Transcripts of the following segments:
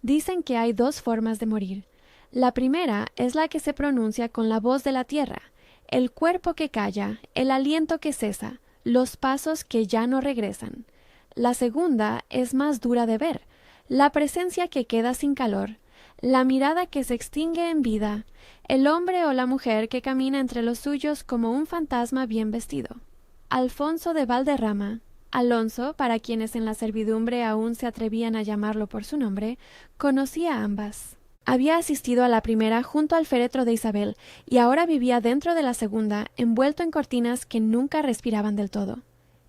Dicen que hay dos formas de morir. La primera es la que se pronuncia con la voz de la tierra, el cuerpo que calla, el aliento que cesa, los pasos que ya no regresan. La segunda es más dura de ver, la presencia que queda sin calor, la mirada que se extingue en vida, el hombre o la mujer que camina entre los suyos como un fantasma bien vestido. Alfonso de Valderrama, Alonso, para quienes en la servidumbre aún se atrevían a llamarlo por su nombre, conocía ambas. Había asistido a la primera junto al féretro de Isabel y ahora vivía dentro de la segunda, envuelto en cortinas que nunca respiraban del todo.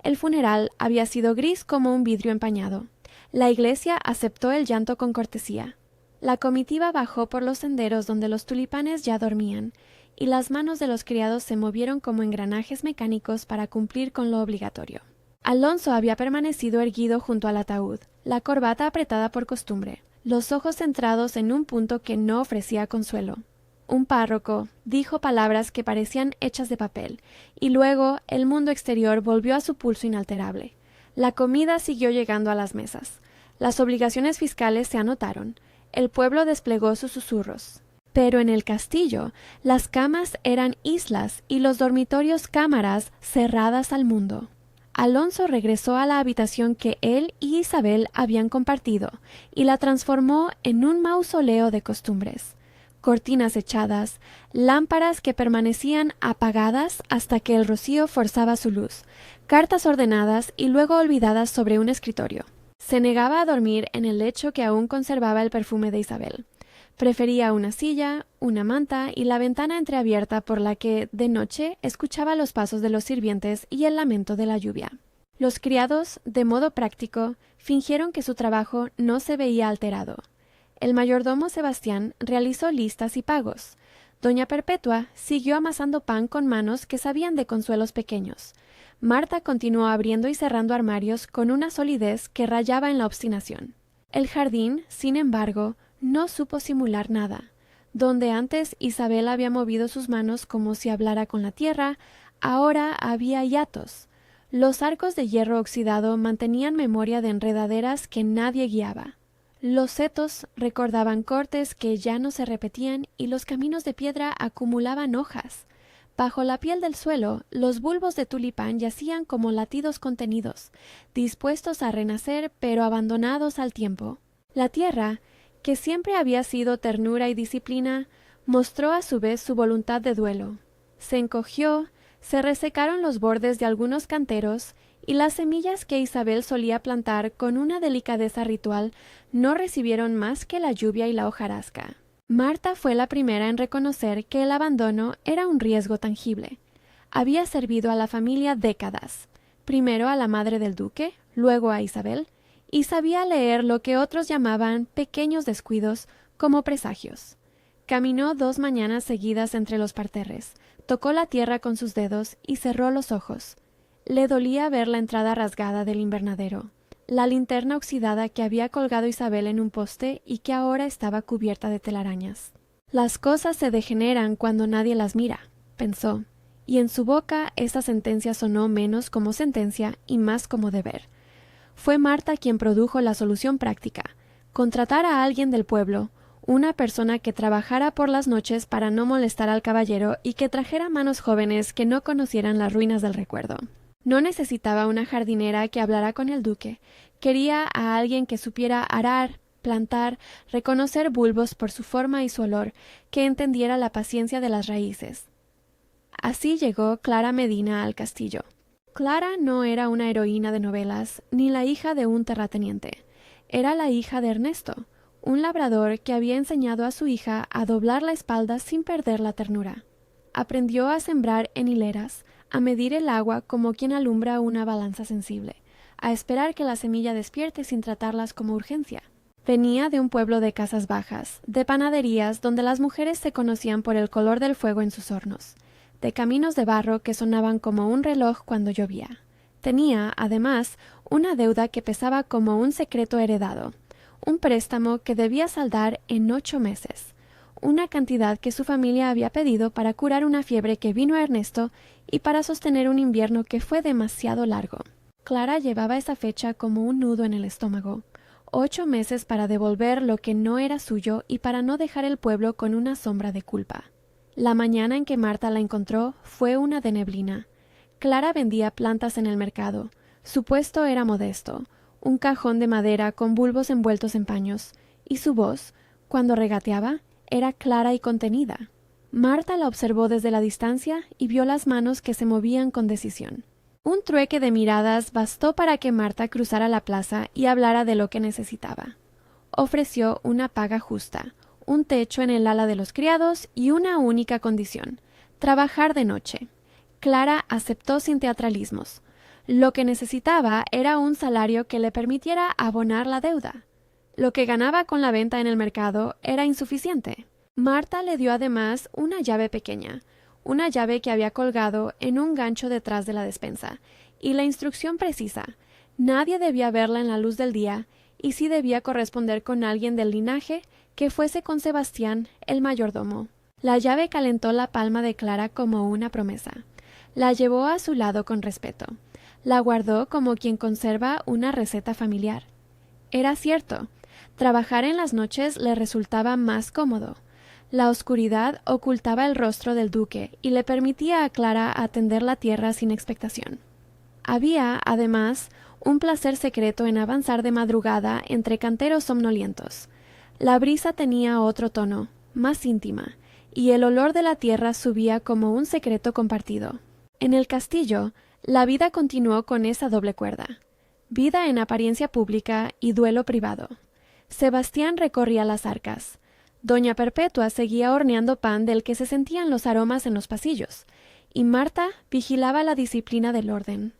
El funeral había sido gris como un vidrio empañado. La iglesia aceptó el llanto con cortesía. La comitiva bajó por los senderos donde los tulipanes ya dormían, y las manos de los criados se movieron como engranajes mecánicos para cumplir con lo obligatorio. Alonso había permanecido erguido junto al ataúd, la corbata apretada por costumbre, los ojos centrados en un punto que no ofrecía consuelo. Un párroco dijo palabras que parecían hechas de papel, y luego el mundo exterior volvió a su pulso inalterable. La comida siguió llegando a las mesas. Las obligaciones fiscales se anotaron. El pueblo desplegó sus susurros. Pero en el castillo, las camas eran islas y los dormitorios cámaras cerradas al mundo. Alonso regresó a la habitación que él y Isabel habían compartido y la transformó en un mausoleo de costumbres. Cortinas echadas, lámparas que permanecían apagadas hasta que el rocío forzaba su luz, cartas ordenadas y luego olvidadas sobre un escritorio. Se negaba a dormir en el lecho que aún conservaba el perfume de Isabel. Prefería una silla, una manta y la ventana entreabierta por la que, de noche, escuchaba los pasos de los sirvientes y el lamento de la lluvia. Los criados, de modo práctico, fingieron que su trabajo no se veía alterado. El mayordomo Sebastián realizó listas y pagos. Doña Perpetua siguió amasando pan con manos que sabían de consuelos pequeños. Marta continuó abriendo y cerrando armarios con una solidez que rayaba en la obstinación. El jardín, sin embargo, no supo simular nada. Donde antes Isabel había movido sus manos como si hablara con la tierra, ahora había hiatos. Los arcos de hierro oxidado mantenían memoria de enredaderas que nadie guiaba. Los setos recordaban cortes que ya no se repetían y los caminos de piedra acumulaban hojas. Bajo la piel del suelo, los bulbos de tulipán yacían como latidos contenidos, dispuestos a renacer pero abandonados al tiempo. La tierra, que siempre había sido ternura y disciplina, mostró a su vez su voluntad de duelo. Se encogió, se resecaron los bordes de algunos canteros, y las semillas que Isabel solía plantar con una delicadeza ritual no recibieron más que la lluvia y la hojarasca. Marta fue la primera en reconocer que el abandono era un riesgo tangible. Había servido a la familia décadas, primero a la madre del duque, luego a Isabel, y sabía leer lo que otros llamaban pequeños descuidos como presagios. Caminó 2 mañanas seguidas entre los parterres, tocó la tierra con sus dedos y cerró los ojos. Le dolía ver la entrada rasgada del invernadero, la linterna oxidada que había colgado Isabel en un poste y que ahora estaba cubierta de telarañas. Las cosas se degeneran cuando nadie las mira, pensó, y en su boca esta sentencia sonó menos como sentencia y más como deber. Fue Marta quien produjo la solución práctica: contratar a alguien del pueblo, una persona que trabajara por las noches para no molestar al caballero y que trajera manos jóvenes que no conocieran las ruinas del recuerdo. No necesitaba una jardinera que hablara con el duque, quería a alguien que supiera arar, plantar, reconocer bulbos por su forma y su olor, que entendiera la paciencia de las raíces. Así llegó Clara Medina al castillo. Clara no era una heroína de novelas, ni la hija de un terrateniente. Era la hija de Ernesto, un labrador que había enseñado a su hija a doblar la espalda sin perder la ternura. Aprendió a sembrar en hileras, a medir el agua como quien alumbra una balanza sensible, a esperar que la semilla despierte sin tratarlas como urgencia. Venía de un pueblo de casas bajas, de panaderías donde las mujeres se conocían por el color del fuego en sus hornos, de caminos de barro que sonaban como un reloj cuando llovía. Tenía, además, una deuda que pesaba como un secreto heredado, un préstamo que debía saldar en 8 meses, una cantidad que su familia había pedido para curar una fiebre que vino a Ernesto y para sostener un invierno que fue demasiado largo. Clara llevaba esa fecha como un nudo en el estómago. 8 meses para devolver lo que no era suyo y para no dejar el pueblo con una sombra de culpa. La mañana en que Marta la encontró fue una de neblina. Clara vendía plantas en el mercado. Su puesto era modesto, un cajón de madera con bulbos envueltos en paños, y su voz, cuando regateaba, era clara y contenida. Marta la observó desde la distancia y vio las manos que se movían con decisión. Un trueque de miradas bastó para que Marta cruzara la plaza y hablara de lo que necesitaba. Ofreció una paga justa, un techo en el ala de los criados y una única condición: trabajar de noche. Clara aceptó sin teatralismos. Lo que necesitaba era un salario que le permitiera abonar la deuda. Lo que ganaba con la venta en el mercado era insuficiente. Marta le dio además una llave pequeña, una llave que había colgado en un gancho detrás de la despensa, y la instrucción precisa: nadie debía verla en la luz del día, y sí debía corresponder con alguien del linaje que fuese con Sebastián, el mayordomo. La llave calentó la palma de Clara como una promesa. La llevó a su lado con respeto. La guardó como quien conserva una receta familiar. Era cierto, trabajar en las noches le resultaba más cómodo. La oscuridad ocultaba el rostro del duque y le permitía a Clara atender la tierra sin expectación. Había, además, un placer secreto en avanzar de madrugada entre canteros somnolientos. La brisa tenía otro tono, más íntima, y el olor de la tierra subía como un secreto compartido. En el castillo, la vida continuó con esa doble cuerda: vida en apariencia pública y duelo privado. Sebastián recorría las arcas. Doña Perpetua seguía horneando pan del que se sentían los aromas en los pasillos, y Marta vigilaba la disciplina del orden.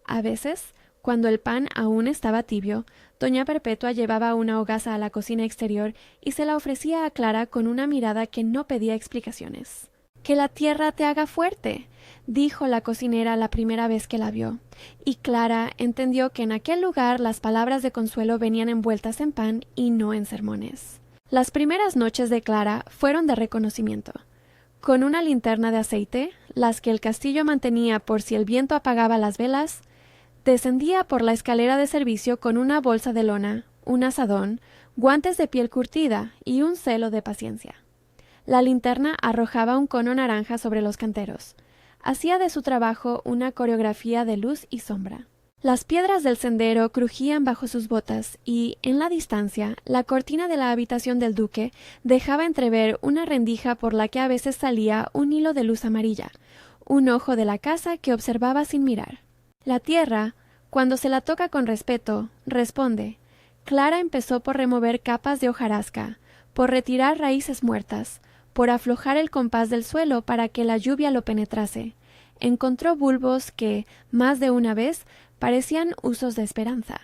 A veces, cuando el pan aún estaba tibio, doña Perpetua llevaba una hogaza a la cocina exterior y se la ofrecía a Clara con una mirada que no pedía explicaciones. «Que la tierra te haga fuerte», dijo la cocinera la primera vez que la vio, y Clara entendió que en aquel lugar las palabras de consuelo venían envueltas en pan y no en sermones. Las primeras noches de Clara fueron de reconocimiento. Con una linterna de aceite, las que el castillo mantenía por si el viento apagaba las velas, descendía por la escalera de servicio con una bolsa de lona, un azadón, guantes de piel curtida y un celo de paciencia. La linterna arrojaba un cono naranja sobre los canteros. Hacía de su trabajo una coreografía de luz y sombra. Las piedras del sendero crujían bajo sus botas y, en la distancia, la cortina de la habitación del duque dejaba entrever una rendija por la que a veces salía un hilo de luz amarilla, un ojo de la casa que observaba sin mirar. La tierra, cuando se la toca con respeto, responde. Clara empezó por remover capas de hojarasca, por retirar raíces muertas, por aflojar el compás del suelo para que la lluvia lo penetrase. Encontró bulbos que, más de una vez, parecían husos de esperanza,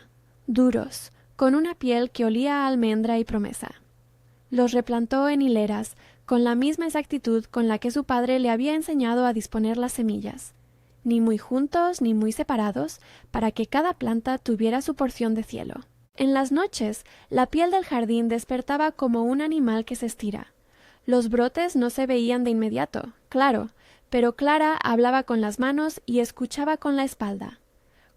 duros, con una piel que olía a almendra y promesa. Los replantó en hileras, con la misma exactitud con la que su padre le había enseñado a disponer las semillas, ni muy juntos ni muy separados, para que cada planta tuviera su porción de cielo. En las noches, la piel del jardín despertaba como un animal que se estira. Los brotes no se veían de inmediato, claro, pero Clara hablaba con las manos y escuchaba con la espalda.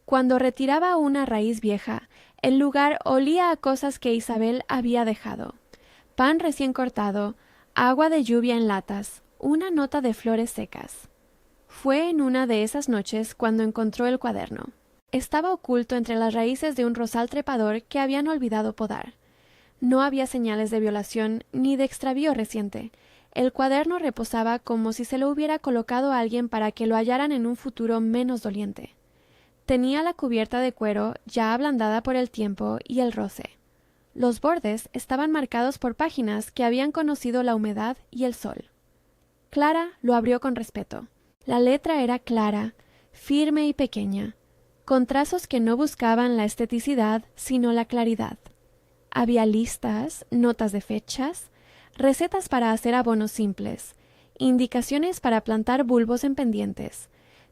Cuando retiraba una raíz vieja, el lugar olía a cosas que Isabel había dejado: pan recién cortado, agua de lluvia en latas, una nota de flores secas. Fue en una de esas noches cuando encontró el cuaderno. Estaba oculto entre las raíces de un rosal trepador que habían olvidado podar. No había señales de violación ni de extravío reciente. El cuaderno reposaba como si se lo hubiera colocado a alguien para que lo hallaran en un futuro menos doliente. Tenía la cubierta de cuero ya ablandada por el tiempo y el roce. Los bordes estaban marcados por páginas que habían conocido la humedad y el sol. Clara lo abrió con respeto. La letra era clara, firme y pequeña, con trazos que no buscaban la esteticidad sino la claridad. Había listas, notas de fechas, recetas para hacer abonos simples, indicaciones para plantar bulbos en pendientes,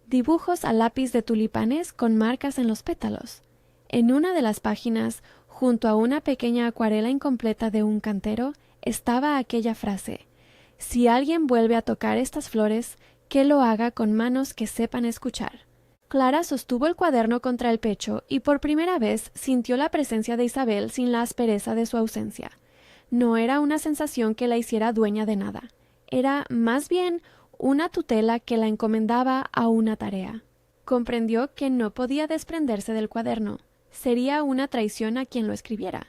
dibujos a lápiz de tulipanes con marcas en los pétalos. En una de las páginas, junto a una pequeña acuarela incompleta de un cantero, estaba aquella frase: «Si alguien vuelve a tocar estas flores, que lo haga con manos que sepan escuchar». Clara sostuvo el cuaderno contra el pecho y por primera vez sintió la presencia de Isabel sin la aspereza de su ausencia. No era una sensación que la hiciera dueña de nada. Era, más bien, una tutela que la encomendaba a una tarea. Comprendió que no podía desprenderse del cuaderno. Sería una traición a quien lo escribiera.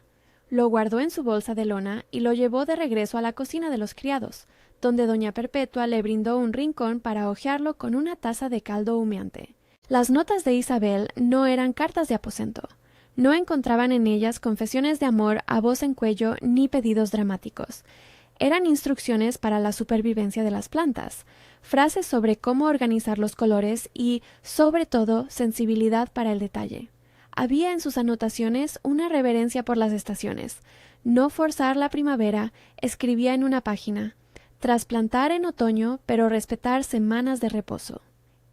Lo guardó en su bolsa de lona y lo llevó de regreso a la cocina de los criados, donde doña Perpetua le brindó un rincón para hojearlo con una taza de caldo humeante. Las notas de Isabel no eran cartas de aposento. No encontraban en ellas confesiones de amor a voz en cuello ni pedidos dramáticos. Eran instrucciones para la supervivencia de las plantas, frases sobre cómo organizar los colores y, sobre todo, sensibilidad para el detalle. Había en sus anotaciones una reverencia por las estaciones. No forzar la primavera, escribía en una página. Trasplantar en otoño, pero respetar semanas de reposo.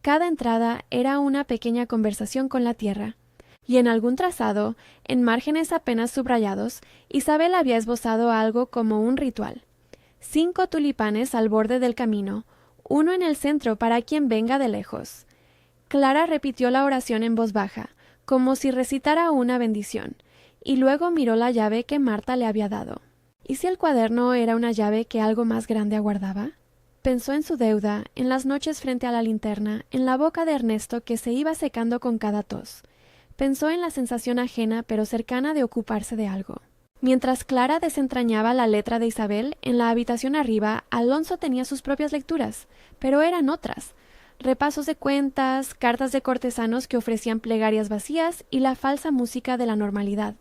Cada entrada era una pequeña conversación con la tierra, y en algún trazado, en márgenes apenas subrayados, Isabel había esbozado algo como un ritual. 5 tulipanes al borde del camino, uno en el centro para quien venga de lejos. Clara repitió la oración en voz baja, como si recitara una bendición, y luego miró la llave que Marta le había dado. ¿Y si el cuaderno era una llave que algo más grande aguardaba? Pensó en su deuda, en las noches frente a la linterna, en la boca de Ernesto que se iba secando con cada tos. Pensó en la sensación ajena pero cercana de ocuparse de algo. Mientras Clara desentrañaba la letra de Isabel, en la habitación arriba, Alonso tenía sus propias lecturas, pero eran otras. Repasos de cuentas, cartas de cortesanos que ofrecían plegarias vacías y la falsa música de la normalidad.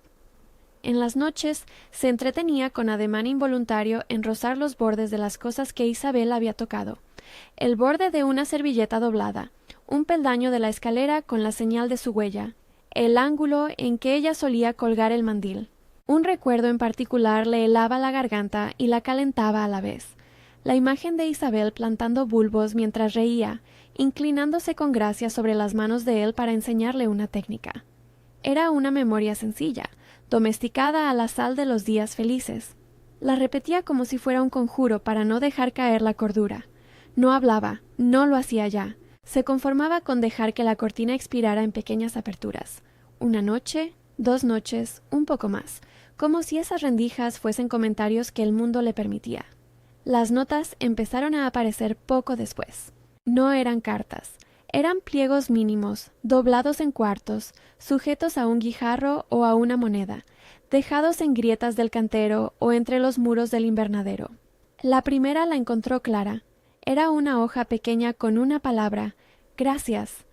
En las noches se entretenía con ademán involuntario en rozar los bordes de las cosas que Isabel había tocado. El borde de una servilleta doblada, un peldaño de la escalera con la señal de su huella, el ángulo en que ella solía colgar el mandil. Un recuerdo en particular le helaba la garganta y la calentaba a la vez. La imagen de Isabel plantando bulbos mientras reía, inclinándose con gracia sobre las manos de él para enseñarle una técnica. Era una memoria sencilla, domesticada a la sal de los días felices. La repetía como si fuera un conjuro para no dejar caer la cordura. No hablaba, no lo hacía ya. Se conformaba con dejar que la cortina expirara en pequeñas aperturas. 1 noche, 2 noches, un poco más, como si esas rendijas fuesen comentarios que el mundo le permitía. Las notas empezaron a aparecer poco después. No eran cartas. Eran pliegos mínimos, doblados en cuartos, sujetos a un guijarro o a una moneda, dejados en grietas del cantero o entre los muros del invernadero. La primera la encontró Clara. Era una hoja pequeña con una palabra, «Gracias».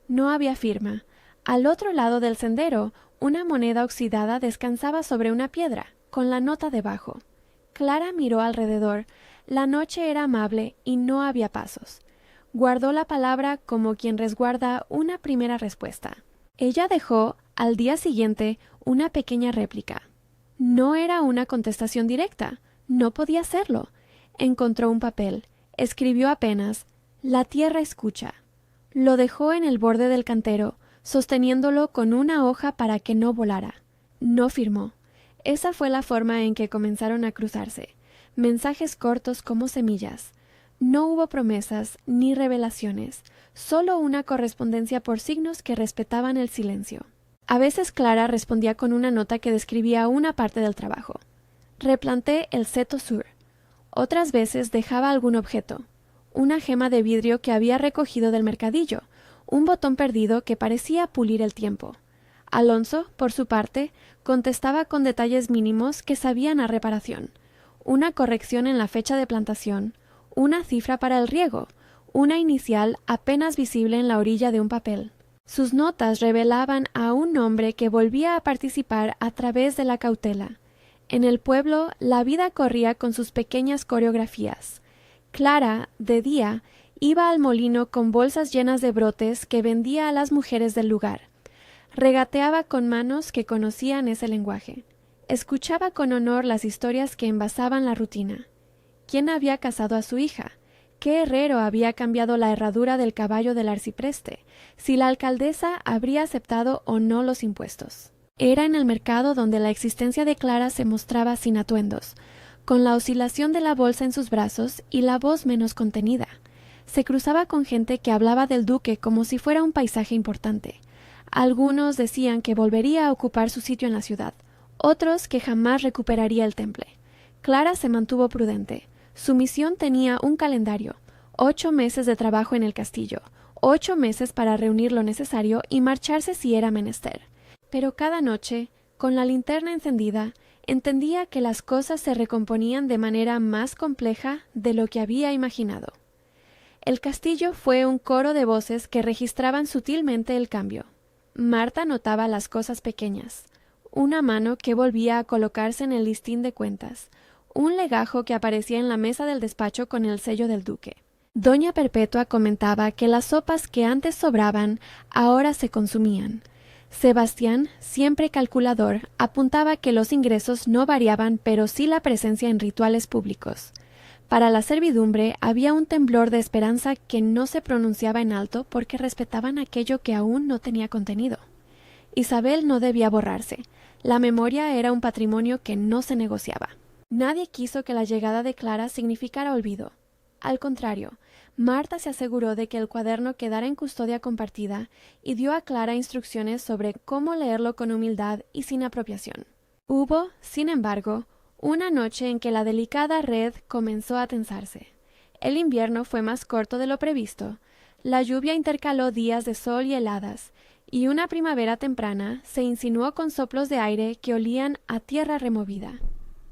No había firma. Al otro lado del sendero, una moneda oxidada descansaba sobre una piedra, con la nota debajo. Clara miró alrededor. La noche era amable y no había pasos. Guardó la palabra como quien resguarda una primera respuesta. Ella dejó, al día siguiente, una pequeña réplica. No era una contestación directa, no podía serlo. Encontró un papel, escribió apenas, «La tierra escucha». Lo dejó en el borde del cantero, sosteniéndolo con una hoja para que no volara. No firmó. Esa fue la forma en que comenzaron a cruzarse. Mensajes cortos como semillas. No hubo promesas ni revelaciones, solo una correspondencia por signos que respetaban el silencio. A veces Clara respondía con una nota que describía una parte del trabajo. Replanté el seto sur. Otras veces dejaba algún objeto. Una gema de vidrio que había recogido del mercadillo, un botón perdido que parecía pulir el tiempo. Alonso, por su parte, contestaba con detalles mínimos que sabían a reparación. Una corrección en la fecha de plantación, una cifra para el riego, una inicial apenas visible en la orilla de un papel. Sus notas revelaban a un hombre que volvía a participar a través de la cautela. En el pueblo la vida corría con sus pequeñas coreografías. Clara, de día, iba al molino con bolsas llenas de brotes que vendía a las mujeres del lugar. Regateaba con manos que conocían ese lenguaje. Escuchaba con honor las historias que envasaban la rutina. ¿Quién había casado a su hija? ¿Qué herrero había cambiado la herradura del caballo del arcipreste? Si la alcaldesa habría aceptado o no los impuestos. Era en el mercado donde la existencia de Clara se mostraba sin atuendos, con la oscilación de la bolsa en sus brazos y la voz menos contenida. Se cruzaba con gente que hablaba del duque como si fuera un paisaje importante. Algunos decían que volvería a ocupar su sitio en la ciudad, otros que jamás recuperaría el temple. Clara se mantuvo prudente. Su misión tenía un calendario, 8 meses de trabajo en el castillo, 8 meses para reunir lo necesario y marcharse si era menester. Pero cada noche, con la linterna encendida, entendía que las cosas se recomponían de manera más compleja de lo que había imaginado. El castillo fue un coro de voces que registraban sutilmente el cambio. Marta notaba las cosas pequeñas, una mano que volvía a colocarse en el listín de cuentas, un legajo que aparecía en la mesa del despacho con el sello del duque. Doña Perpetua comentaba que las sopas que antes sobraban ahora se consumían. Sebastián, siempre calculador, apuntaba que los ingresos no variaban, pero sí la presencia en rituales públicos. Para la servidumbre había un temblor de esperanza que no se pronunciaba en alto porque respetaban aquello que aún no tenía contenido. Isabel no debía borrarse. La memoria era un patrimonio que no se negociaba. Nadie quiso que la llegada de Clara significara olvido. Al contrario, Marta se aseguró de que el cuaderno quedara en custodia compartida y dio a Clara instrucciones sobre cómo leerlo con humildad y sin apropiación. Hubo, sin embargo, una noche en que la delicada red comenzó a tensarse. El invierno fue más corto de lo previsto, la lluvia intercaló días de sol y heladas, y una primavera temprana se insinuó con soplos de aire que olían a tierra removida.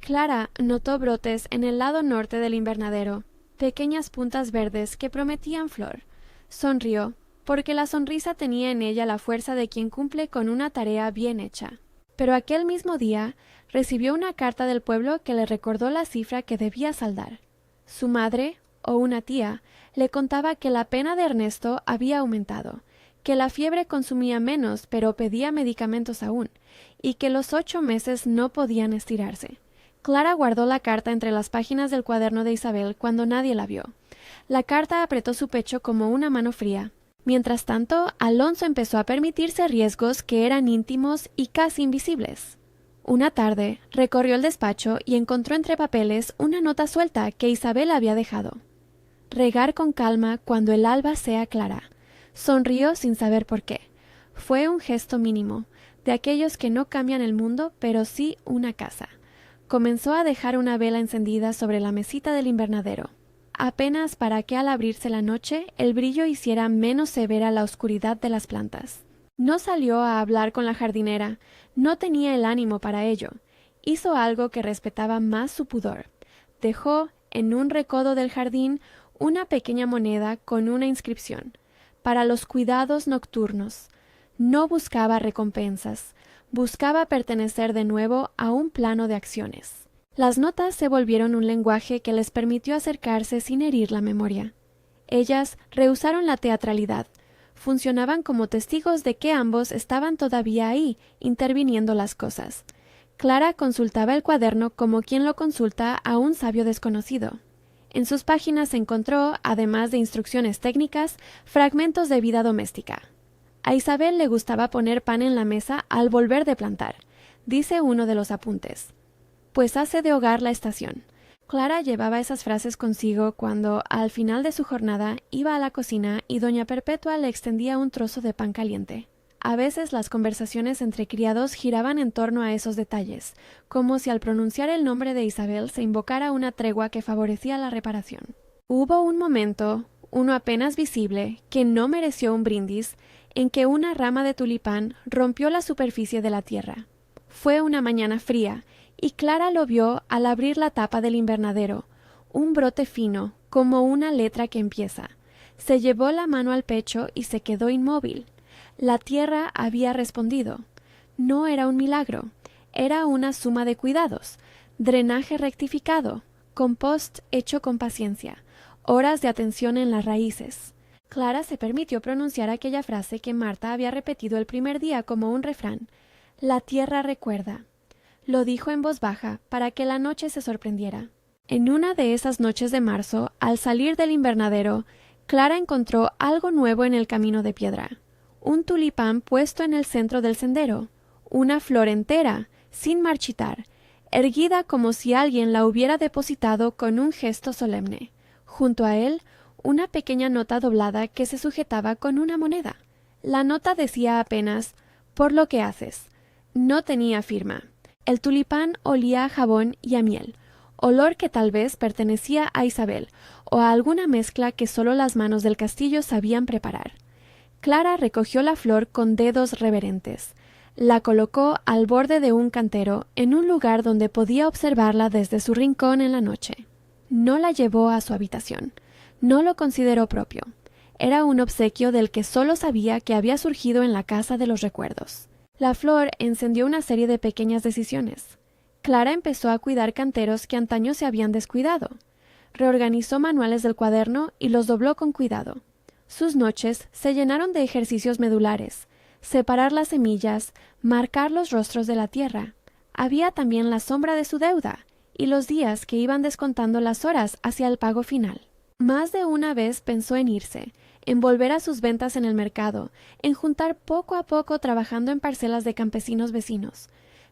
Clara notó brotes en el lado norte del invernadero, pequeñas puntas verdes que prometían flor. Sonrió, porque la sonrisa tenía en ella la fuerza de quien cumple con una tarea bien hecha. Pero aquel mismo día recibió una carta del pueblo que le recordó la cifra que debía saldar. Su madre, o una tía, le contaba que la pena de Ernesto había aumentado, que la fiebre consumía menos pero pedía medicamentos aún, y que los 8 meses no podían estirarse. Clara guardó la carta entre las páginas del cuaderno de Isabel cuando nadie la vio. La carta apretó su pecho como una mano fría. Mientras tanto, Alonso empezó a permitirse riesgos que eran íntimos y casi invisibles. Una tarde, recorrió el despacho y encontró entre papeles una nota suelta que Isabel había dejado. Regar con calma cuando el alba sea clara. Sonrió sin saber por qué. Fue un gesto mínimo, de aquellos que no cambian el mundo, pero sí una casa. Comenzó a dejar una vela encendida sobre la mesita del invernadero, apenas para que al abrirse la noche el brillo hiciera menos severa la oscuridad de las plantas. No salió a hablar con la jardinera, no tenía el ánimo para ello. Hizo algo que respetaba más su pudor. Dejó, en un recodo del jardín, una pequeña moneda con una inscripción: para los cuidados nocturnos. No buscaba recompensas, buscaba pertenecer de nuevo a un plano de acciones. Las notas se volvieron un lenguaje que les permitió acercarse sin herir la memoria. Ellas rehusaron la teatralidad, funcionaban como testigos de que ambos estaban todavía ahí, interviniendo las cosas. Clara consultaba el cuaderno como quien lo consulta a un sabio desconocido. En sus páginas encontró, además de instrucciones técnicas, fragmentos de vida doméstica. A Isabel le gustaba poner pan en la mesa al volver de plantar, dice uno de los apuntes, pues hace de hogar la estación. Clara llevaba esas frases consigo cuando, al final de su jornada, iba a la cocina y doña Perpetua le extendía un trozo de pan caliente. A veces las conversaciones entre criados giraban en torno a esos detalles, como si al pronunciar el nombre de Isabel se invocara una tregua que favorecía la reparación. Hubo un momento, uno apenas visible, que no mereció un brindis, en que una rama de tulipán rompió la superficie de la tierra. Fue una mañana fría, y Clara lo vio al abrir la tapa del invernadero, un brote fino, como una letra que empieza. Se llevó la mano al pecho y se quedó inmóvil. La tierra había respondido. No era un milagro, era una suma de cuidados, drenaje rectificado, compost hecho con paciencia, horas de atención en las raíces. Clara se permitió pronunciar aquella frase que Marta había repetido el primer día como un refrán: la tierra recuerda. Lo dijo en voz baja para que la noche se sorprendiera. En una de esas noches de marzo, al salir del invernadero, Clara encontró algo nuevo en el camino de piedra. Un tulipán puesto en el centro del sendero, una flor entera, sin marchitar, erguida como si alguien la hubiera depositado con un gesto solemne. Junto a él, una pequeña nota doblada que se sujetaba con una moneda. La nota decía apenas «por lo que haces». No tenía firma. El tulipán olía a jabón y a miel, olor que tal vez pertenecía a Isabel o a alguna mezcla que solo las manos del castillo sabían preparar. Clara recogió la flor con dedos reverentes. La colocó al borde de un cantero en un lugar donde podía observarla desde su rincón en la noche. No la llevó a su habitación. No lo consideró propio. Era un obsequio del que solo sabía que había surgido en la casa de los recuerdos. La flor encendió una serie de pequeñas decisiones. Clara empezó a cuidar canteros que antaño se habían descuidado. Reorganizó manuales del cuaderno y los dobló con cuidado. Sus noches se llenaron de ejercicios medulares: separar las semillas, marcar los rostros de la tierra. Había también la sombra de su deuda y los días que iban descontando las horas hacia el pago final. Más de una vez pensó en irse, en volver a sus ventas en el mercado, en juntar poco a poco trabajando en parcelas de campesinos vecinos.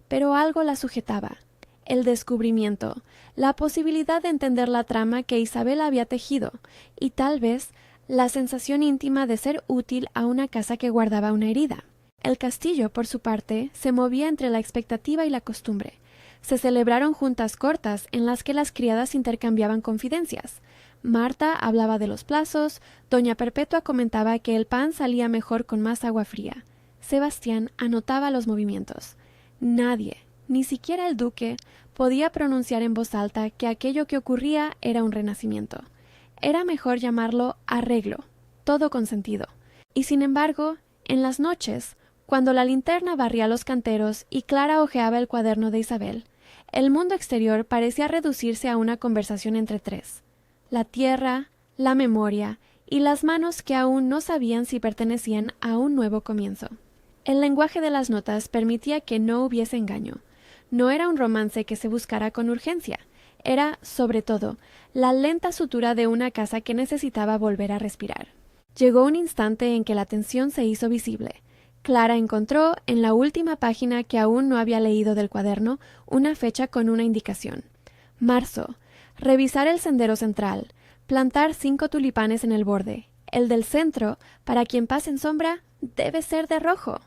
Pero algo la sujetaba: el descubrimiento, la posibilidad de entender la trama que Isabel había tejido, y tal vez la sensación íntima de ser útil a una casa que guardaba una herida. El castillo, por su parte, se movía entre la expectativa y la costumbre. Se celebraron juntas cortas en las que las criadas intercambiaban confidencias. Marta hablaba de los plazos, doña Perpetua comentaba que el pan salía mejor con más agua fría. Sebastián anotaba los movimientos. Nadie, ni siquiera el duque, podía pronunciar en voz alta que aquello que ocurría era un renacimiento. Era mejor llamarlo arreglo, todo con sentido. Y sin embargo, en las noches, cuando la linterna barría los canteros y Clara hojeaba el cuaderno de Isabel, el mundo exterior parecía reducirse a una conversación entre tres: la tierra, la memoria y las manos que aún no sabían si pertenecían a un nuevo comienzo. El lenguaje de las notas permitía que no hubiese engaño. No era un romance que se buscara con urgencia. Era, sobre todo, la lenta sutura de una casa que necesitaba volver a respirar. Llegó un instante en que la tensión se hizo visible. Clara encontró, en la última página que aún no había leído del cuaderno, una fecha con una indicación: marzo. Revisar el sendero central. Plantar 5 tulipanes en el borde. El del centro, para quien pase en sombra, debe ser de rojo.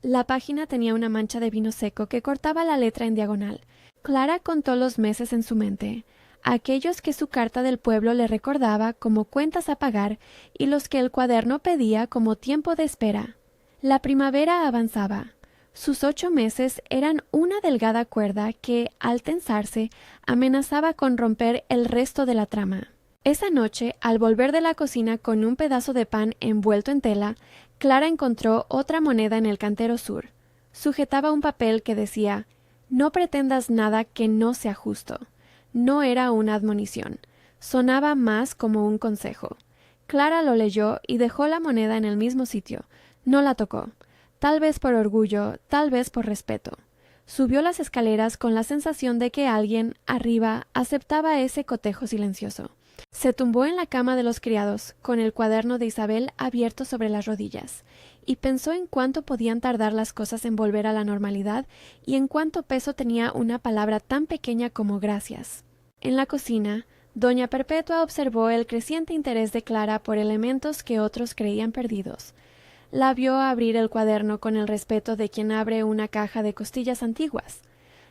La página tenía una mancha de vino seco que cortaba la letra en diagonal. Clara contó los meses en su mente, aquellos que su carta del pueblo le recordaba como cuentas a pagar y los que el cuaderno pedía como tiempo de espera. La primavera avanzaba. Sus 8 meses eran una delgada cuerda que, al tensarse, amenazaba con romper el resto de la trama. Esa noche, al volver de la cocina con un pedazo de pan envuelto en tela, Clara encontró otra moneda en el cantero sur. Sujetaba un papel que decía: «No pretendas nada que no sea justo». No era una admonición. Sonaba más como un consejo. Clara lo leyó y dejó la moneda en el mismo sitio. No la tocó. Tal vez por orgullo, tal vez por respeto. Subió las escaleras con la sensación de que alguien, arriba, aceptaba ese cotejo silencioso. Se tumbó en la cama de los criados, con el cuaderno de Isabel abierto sobre las rodillas, y pensó en cuánto podían tardar las cosas en volver a la normalidad y en cuánto peso tenía una palabra tan pequeña como gracias. En la cocina, doña Perpetua observó el creciente interés de Clara por elementos que otros creían perdidos. La vio abrir el cuaderno con el respeto de quien abre una caja de costillas antiguas.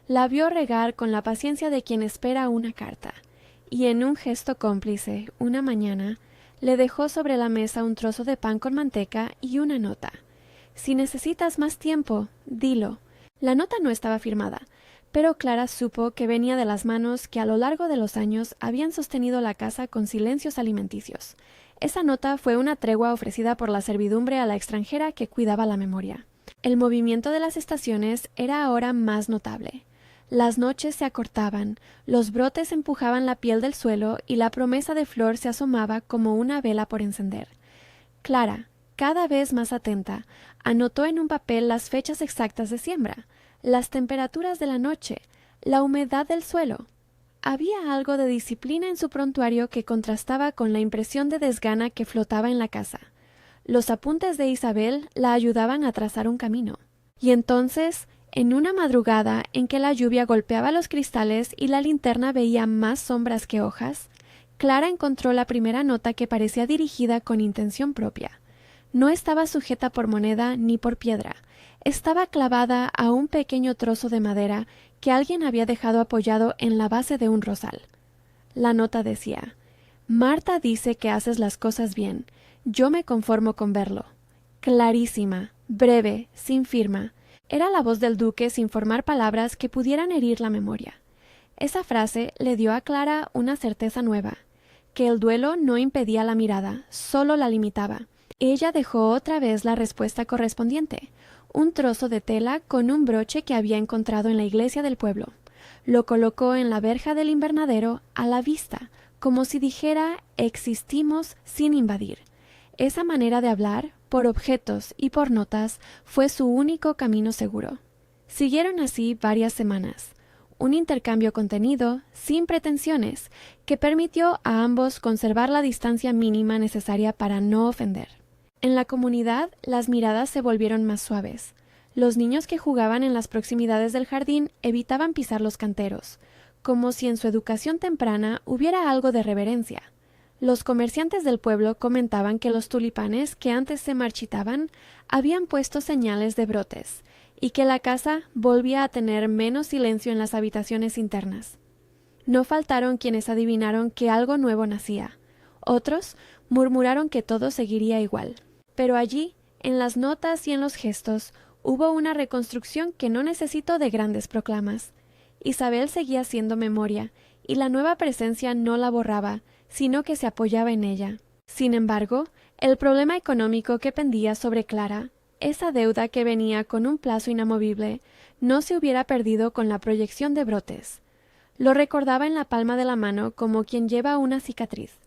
La vio regar con la paciencia de quien espera una carta. Y en un gesto cómplice, una mañana, le dejó sobre la mesa un trozo de pan con manteca y una nota. «Si necesitas más tiempo, dilo». La nota no estaba firmada, pero Clara supo que venía de las manos que a lo largo de los años habían sostenido la casa con silencios alimenticios. Esa nota fue una tregua ofrecida por la servidumbre a la extranjera que cuidaba la memoria. El movimiento de las estaciones era ahora más notable. Las noches se acortaban, los brotes empujaban la piel del suelo y la promesa de flor se asomaba como una vela por encender. Clara, cada vez más atenta, anotó en un papel las fechas exactas de siembra, las temperaturas de la noche, la humedad del suelo. Había algo de disciplina en su prontuario que contrastaba con la impresión de desgana que flotaba en la casa. Los apuntes de Isabel la ayudaban a trazar un camino. Y entonces, en una madrugada en que la lluvia golpeaba los cristales y la linterna veía más sombras que hojas, Clara encontró la primera nota que parecía dirigida con intención propia. No estaba sujeta por moneda ni por piedra. Estaba clavada a un pequeño trozo de madera que alguien había dejado apoyado en la base de un rosal. La nota decía: Marta dice que haces las cosas bien. Yo me conformo con verlo. Clarísima, breve, sin firma. Era la voz del duque sin formar palabras que pudieran herir la memoria. Esa frase le dio a Clara una certeza nueva, que el duelo no impedía la mirada, solo la limitaba. Ella dejó otra vez la respuesta correspondiente, un trozo de tela con un broche que había encontrado en la iglesia del pueblo. Lo colocó en la verja del invernadero a la vista, como si dijera: existimos sin invadir. Esa manera de hablar, por objetos y por notas, fue su único camino seguro. Siguieron así varias semanas. Un intercambio contenido, sin pretensiones, que permitió a ambos conservar la distancia mínima necesaria para no ofender. En la comunidad, las miradas se volvieron más suaves. Los niños que jugaban en las proximidades del jardín evitaban pisar los canteros, como si en su educación temprana hubiera algo de reverencia. Los comerciantes del pueblo comentaban que los tulipanes que antes se marchitaban habían puesto señales de brotes, y que la casa volvía a tener menos silencio en las habitaciones internas. No faltaron quienes adivinaron que algo nuevo nacía. Otros murmuraron que todo seguiría igual. Pero allí, en las notas y en los gestos, hubo una reconstrucción que no necesitó de grandes proclamas. Isabel seguía siendo memoria, y la nueva presencia no la borraba, sino que se apoyaba en ella. Sin embargo, el problema económico que pendía sobre Clara, esa deuda que venía con un plazo inamovible, no se hubiera perdido con la proyección de brotes. Lo recordaba en la palma de la mano como quien lleva una cicatriz.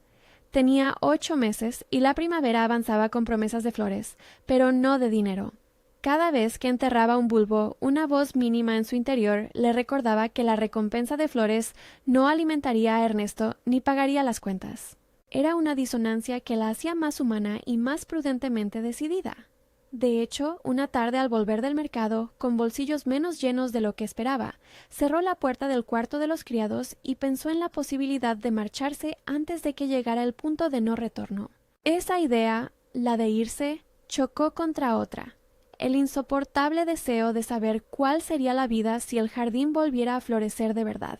Tenía 8 meses y la primavera avanzaba con promesas de flores, pero no de dinero. Cada vez que enterraba un bulbo, una voz mínima en su interior le recordaba que la recompensa de flores no alimentaría a Ernesto ni pagaría las cuentas. Era una disonancia que la hacía más humana y más prudentemente decidida. De hecho, una tarde al volver del mercado, con bolsillos menos llenos de lo que esperaba, cerró la puerta del cuarto de los criados y pensó en la posibilidad de marcharse antes de que llegara el punto de no retorno. Esa idea, la de irse, chocó contra otra: el insoportable deseo de saber cuál sería la vida si el jardín volviera a florecer de verdad.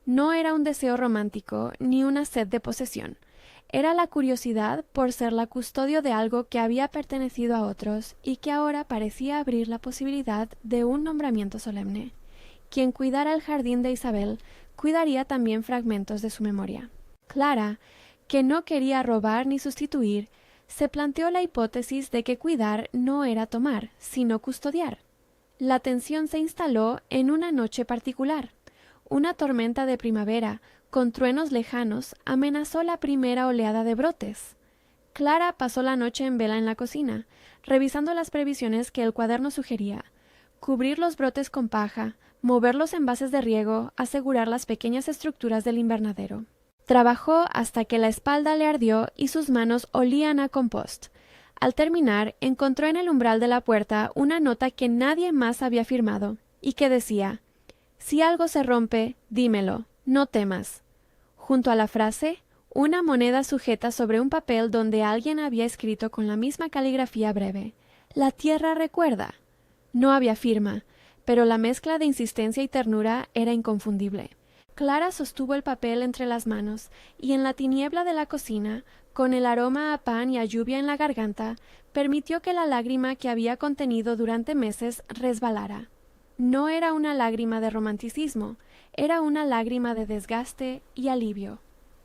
No era un deseo romántico ni una sed de posesión. Era la curiosidad por ser la custodio de algo que había pertenecido a otros y que ahora parecía abrir la posibilidad de un nombramiento solemne. Quien cuidara el jardín de Isabel, cuidaría también fragmentos de su memoria. Clara, que no quería robar ni sustituir, se planteó la hipótesis de que cuidar no era tomar, sino custodiar. La tensión se instaló en una noche particular. Una tormenta de primavera, con truenos lejanos, amenazó la primera oleada de brotes. Clara pasó la noche en vela en la cocina, revisando las previsiones que el cuaderno sugería: cubrir los brotes con paja, mover los envases de riego, asegurar las pequeñas estructuras del invernadero. Trabajó hasta que la espalda le ardió y sus manos olían a compost. Al terminar, encontró en el umbral de la puerta una nota que nadie más había firmado y que decía: si algo se rompe, dímelo, no temas. Junto a la frase, una moneda sujeta sobre un papel donde alguien había escrito con la misma caligrafía breve: la tierra recuerda. No había firma, pero la mezcla de insistencia y ternura era inconfundible. Clara sostuvo el papel entre las manos y en la tiniebla de la cocina, con el aroma a pan y a lluvia en la garganta, permitió que la lágrima que había contenido durante meses resbalara. No era una lágrima de romanticismo, era una lágrima de desgaste y alivio.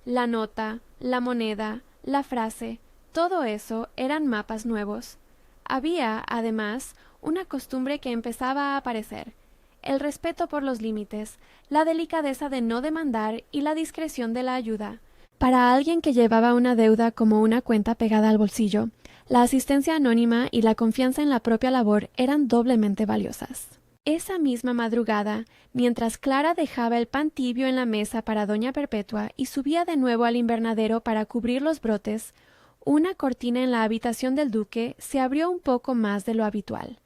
La nota, la moneda, la frase, todo eso eran mapas nuevos. Había, además, una costumbre que empezaba a aparecer: el respeto por los límites, la delicadeza de no demandar y la discreción de la ayuda. Para alguien que llevaba una deuda como una cuenta pegada al bolsillo, la asistencia anónima y la confianza en la propia labor eran doblemente valiosas. Esa misma madrugada, mientras Clara dejaba el pan tibio en la mesa para doña Perpetua y subía de nuevo al invernadero para cubrir los brotes, una cortina en la habitación del duque se abrió un poco más de lo habitual.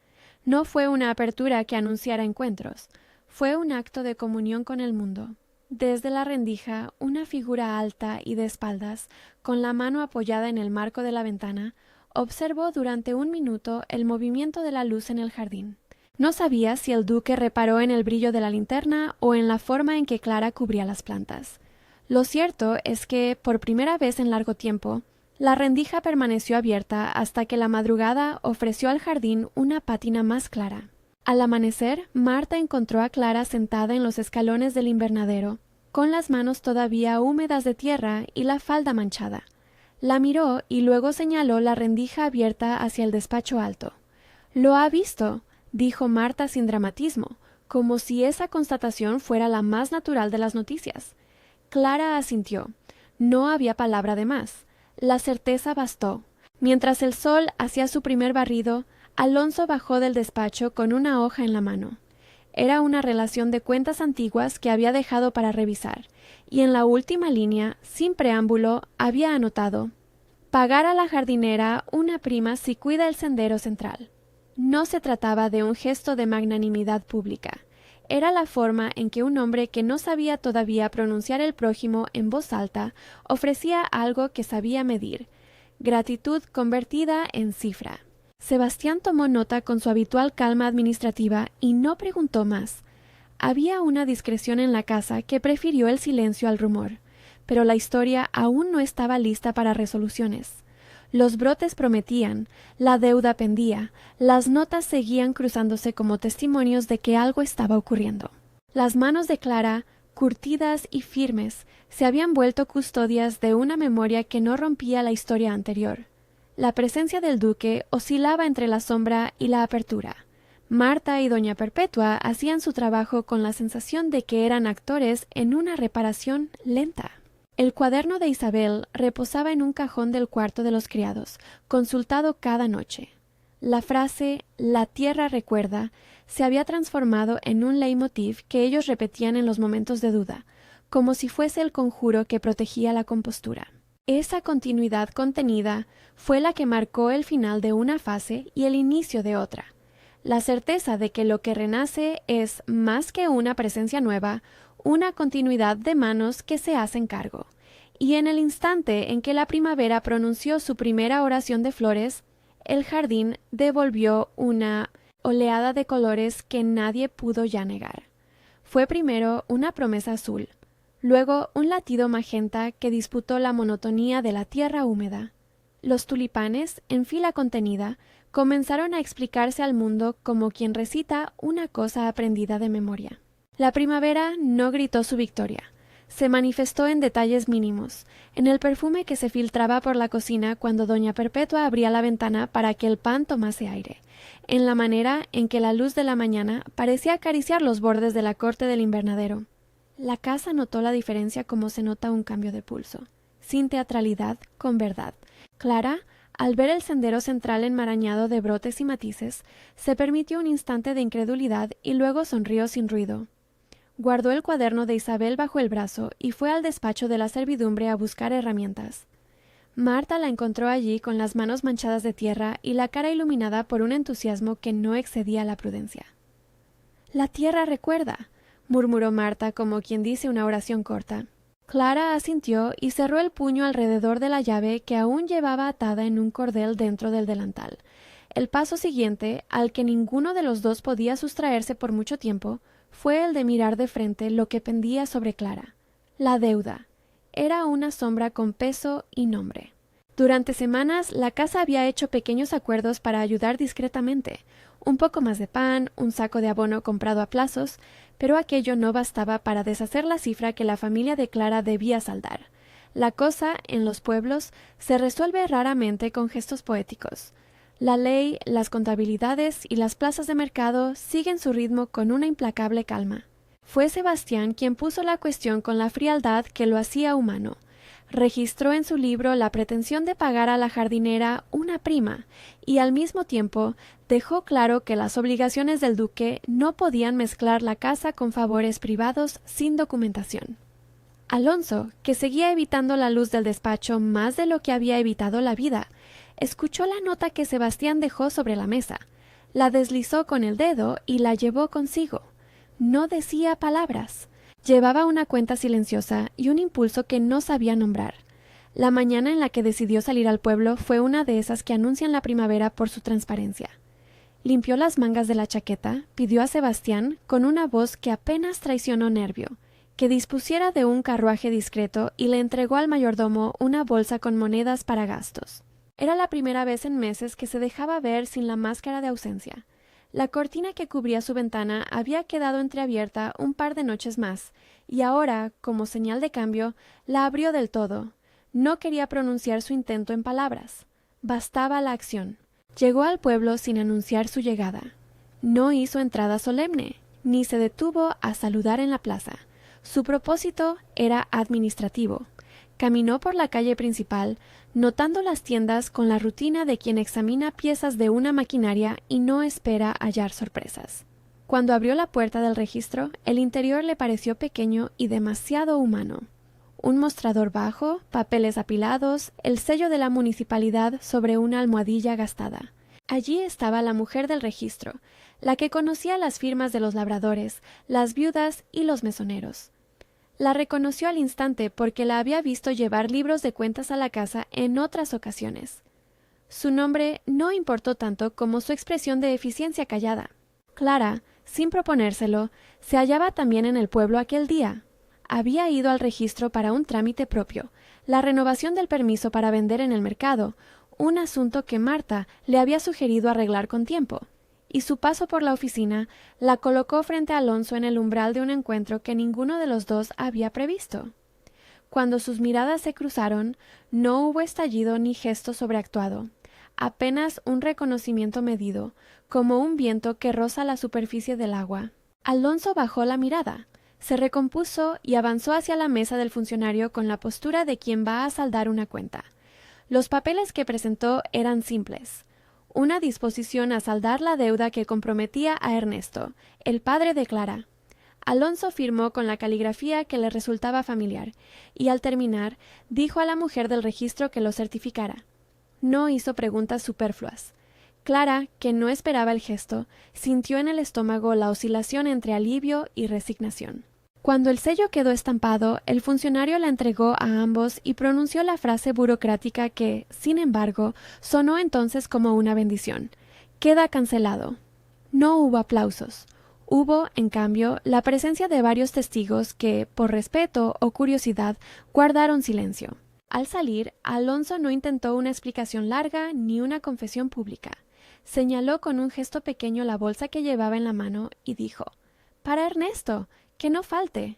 No fue una apertura que anunciara encuentros, fue un acto de comunión con el mundo. Desde la rendija, una figura alta y de espaldas, con la mano apoyada en el marco de la ventana, observó durante un minuto el movimiento de la luz en el jardín. No sabía si el duque reparó en el brillo de la linterna o en la forma en que Clara cubría las plantas. Lo cierto es que, por primera vez en largo tiempo, la rendija permaneció abierta hasta que la madrugada ofreció al jardín una pátina más clara. Al amanecer, Marta encontró a Clara sentada en los escalones del invernadero, con las manos todavía húmedas de tierra y la falda manchada. La miró y luego señaló la rendija abierta hacia el despacho alto. «¿Lo ha visto?», dijo Marta sin dramatismo, como si esa constatación fuera la más natural de las noticias. Clara asintió. No había palabra de más. La certeza bastó. Mientras el sol hacía su primer barrido, Alonso bajó del despacho con una hoja en la mano. Era una relación de cuentas antiguas que había dejado para revisar, y en la última línea, sin preámbulo, había anotado: «Pagar a la jardinera una prima si cuida el sendero central». No se trataba de un gesto de magnanimidad pública. Era la forma en que un hombre que no sabía todavía pronunciar el prójimo en voz alta ofrecía algo que sabía medir: gratitud convertida en cifra. Sebastián tomó nota con su habitual calma administrativa y no preguntó más. Había una discreción en la casa que prefirió el silencio al rumor, pero la historia aún no estaba lista para resoluciones. Los brotes prometían, la deuda pendía, las notas seguían cruzándose como testimonios de que algo estaba ocurriendo. Las manos de Clara, curtidas y firmes, se habían vuelto custodias de una memoria que no rompía la historia anterior. La presencia del duque oscilaba entre la sombra y la apertura. Marta y doña Perpetua hacían su trabajo con la sensación de que eran actores en una reparación lenta. El cuaderno de Isabel reposaba en un cajón del cuarto de los criados, consultado cada noche. La frase «la tierra recuerda» se había transformado en un leitmotiv que ellos repetían en los momentos de duda, como si fuese el conjuro que protegía la compostura. Esa continuidad contenida fue la que marcó el final de una fase y el inicio de otra. La certeza de que lo que renace es, más que una presencia nueva, una continuidad de manos que se hacen cargo. Y en el instante en que la primavera pronunció su primera oración de flores, el jardín devolvió una oleada de colores que nadie pudo ya negar. Fue primero una promesa azul, luego un latido magenta que disputó la monotonía de la tierra húmeda. Los tulipanes, en fila contenida, comenzaron a explicarse al mundo como quien recita una cosa aprendida de memoria. La primavera no gritó su victoria. Se manifestó en detalles mínimos, en el perfume que se filtraba por la cocina cuando doña Perpetua abría la ventana para que el pan tomase aire, en la manera en que la luz de la mañana parecía acariciar los bordes de la corte del invernadero. La casa notó la diferencia como se nota un cambio de pulso, sin teatralidad, con verdad. Clara, al ver el sendero central enmarañado de brotes y matices, se permitió un instante de incredulidad y luego sonrió sin ruido. Guardó el cuaderno de Isabel bajo el brazo y fue al despacho de la servidumbre a buscar herramientas. Marta la encontró allí con las manos manchadas de tierra y la cara iluminada por un entusiasmo que no excedía la prudencia. «La tierra recuerda», murmuró Marta como quien dice una oración corta. Clara asintió y cerró el puño alrededor de la llave que aún llevaba atada en un cordel dentro del delantal. El paso siguiente, al que ninguno de los dos podía sustraerse por mucho tiempo, fue el de mirar de frente lo que pendía sobre Clara. La deuda. Era una sombra con peso y nombre. Durante semanas la casa había hecho pequeños acuerdos para ayudar discretamente. Un poco más de pan, un saco de abono comprado a plazos, pero aquello no bastaba para deshacer la cifra que la familia de Clara debía saldar. La cosa, en los pueblos, se resuelve raramente con gestos poéticos. La ley, las contabilidades y las plazas de mercado siguen su ritmo con una implacable calma. Fue Sebastián quien puso la cuestión con la frialdad que lo hacía humano. Registró en su libro la pretensión de pagar a la jardinera una prima y al mismo tiempo dejó claro que las obligaciones del duque no podían mezclar la casa con favores privados sin documentación. Alonso, que seguía evitando la luz del despacho más de lo que había evitado la vida, escuchó la nota que Sebastián dejó sobre la mesa, la deslizó con el dedo y la llevó consigo. No decía palabras. Llevaba una cuenta silenciosa y un impulso que no sabía nombrar. La mañana en la que decidió salir al pueblo fue una de esas que anuncian la primavera por su transparencia. Limpió las mangas de la chaqueta, pidió a Sebastián, con una voz que apenas traicionó nervio, que dispusiera de un carruaje discreto y le entregó al mayordomo una bolsa con monedas para gastos. Era la primera vez en meses que se dejaba ver sin la máscara de ausencia. La cortina que cubría su ventana había quedado entreabierta un par de noches más, y ahora, como señal de cambio, la abrió del todo. No quería pronunciar su intento en palabras. Bastaba la acción. Llegó al pueblo sin anunciar su llegada. No hizo entrada solemne, ni se detuvo a saludar en la plaza. Su propósito era administrativo. Caminó por la calle principal, notando las tiendas con la rutina de quien examina piezas de una maquinaria y no espera hallar sorpresas. Cuando abrió la puerta del registro, el interior le pareció pequeño y demasiado humano. Un mostrador bajo, papeles apilados, el sello de la municipalidad sobre una almohadilla gastada. Allí estaba la mujer del registro, la que conocía las firmas de los labradores, las viudas y los mesoneros. La reconoció al instante porque la había visto llevar libros de cuentas a la casa en otras ocasiones. Su nombre no importó tanto como su expresión de eficiencia callada. Clara, sin proponérselo, se hallaba también en el pueblo aquel día. Había ido al registro para un trámite propio, la renovación del permiso para vender en el mercado, un asunto que Marta le había sugerido arreglar con tiempo, y su paso por la oficina la colocó frente a Alonso en el umbral de un encuentro que ninguno de los dos había previsto. Cuando sus miradas se cruzaron, no hubo estallido ni gesto sobreactuado, apenas un reconocimiento medido, como un viento que roza la superficie del agua. Alonso bajó la mirada, se recompuso y avanzó hacia la mesa del funcionario con la postura de quien va a saldar una cuenta. Los papeles que presentó eran simples. Una disposición a saldar la deuda que comprometía a Ernesto, el padre de Clara. Alonso firmó con la caligrafía que le resultaba familiar, y al terminar, dijo a la mujer del registro que lo certificara. No hizo preguntas superfluas. Clara, que no esperaba el gesto, sintió en el estómago la oscilación entre alivio y resignación. Cuando el sello quedó estampado, el funcionario la entregó a ambos y pronunció la frase burocrática que, sin embargo, sonó entonces como una bendición. Queda cancelado. No hubo aplausos. Hubo, en cambio, la presencia de varios testigos que, por respeto o curiosidad, guardaron silencio. Al salir, Alonso no intentó una explicación larga ni una confesión pública. Señaló con un gesto pequeño la bolsa que llevaba en la mano y dijo: «Para Ernesto, que no falte».